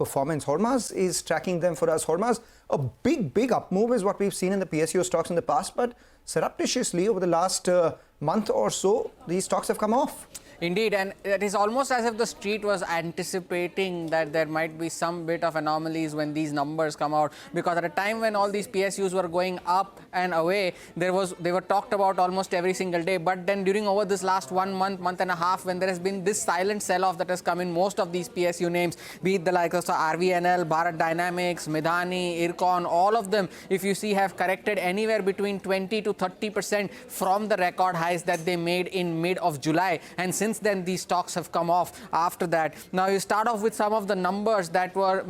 performance. Hormaz is tracking them for us. Hormaz, a big up move is what we've seen in the PSU stocks in the past, but surreptitiously over the last month or so, these stocks have come off. Indeed, and it is almost as if the street was anticipating that there might be some bit of anomalies when these numbers come out, because at a time when all these PSUs were going up and away, they were talked about almost every single day. But then during over this last 1 month, month and a half, when there has been this silent sell-off that has come in most of these PSU names, be it the likes of RVNL, Bharat Dynamics, MIDHANI, IRCON, all of them, if you see, have corrected anywhere between 20 to 30% from the record highs that they made in mid of July. And since then, these stocks have come off after that. Now, you start off with some of the numbers that were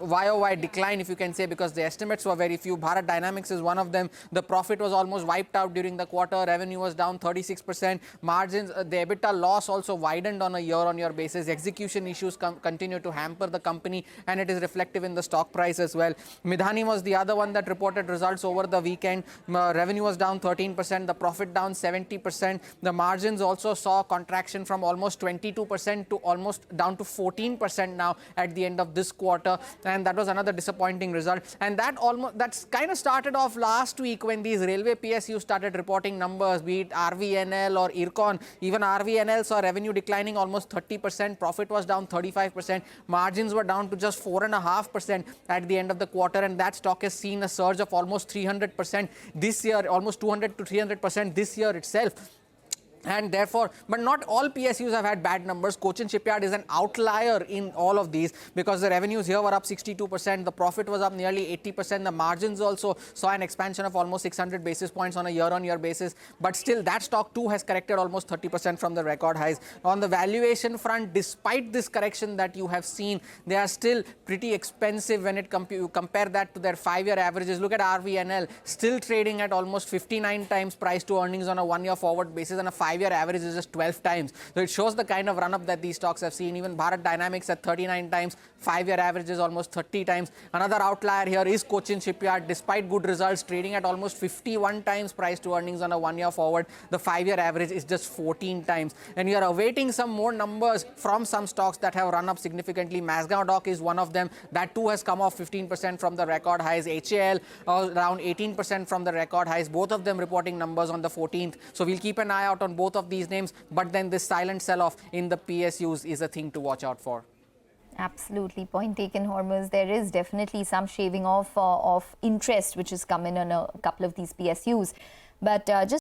YOY decline, if you can say, because the estimates were very few. Bharat Dynamics is one of them. The profit was almost wiped out during the quarter. Revenue was down 36%. Margins, the EBITDA loss also widened on a year-on-year basis. Execution issues continue to hamper the company, and it is reflective in the stock price as well. MIDHANI was the other one that reported results over the weekend. Revenue was down 13%. The profit down 70%. The margins also saw contraction from almost 22% to almost down to 14% now at the end of this quarter, and that was another disappointing result. And that's kind of started off last week when these railway PSU started reporting numbers, be it RVNL or IRCON. Even RVNL saw revenue declining almost 30%, profit was down 35%, margins were down to just 4.5% at the end of the quarter, and that stock has seen a surge of almost 300% this year, almost 200 to 300% this year itself. And therefore, but not all PSUs have had bad numbers. Cochin Shipyard is an outlier in all of these, because the revenues here were up 62%, the profit was up nearly 80%, the margins also saw an expansion of almost 600 basis points on a year-on-year basis. But still, that stock too has corrected almost 30% from the record highs. On the valuation front, despite this correction that you have seen, they are still pretty expensive when you compare that to their 5-year averages. Look at RVNL, still trading at almost 59 times price to earnings on a 1-year forward basis, and a 5-year average is just 12 times. So it shows the kind of run-up that these stocks have seen. Even Bharat Dynamics at 39 times, 5-year average is almost 30 times. Another outlier here is Cochin Shipyard. Despite good results, trading at almost 51 times price to earnings on a 1-year forward. The 5-year average is just 14 times. And you are awaiting some more numbers from some stocks that have run up significantly. Mazagon Dock is one of them. That too has come off 15% from the record highs. HAL around 18% from the record highs. Both of them reporting numbers on the 14th. So we'll keep an eye out on both of these names, but then this silent sell-off in the PSUs is a thing to watch out for. Absolutely. Point taken, Hormuz. There is definitely some shaving off of interest which has come in on a couple of these PSUs. But just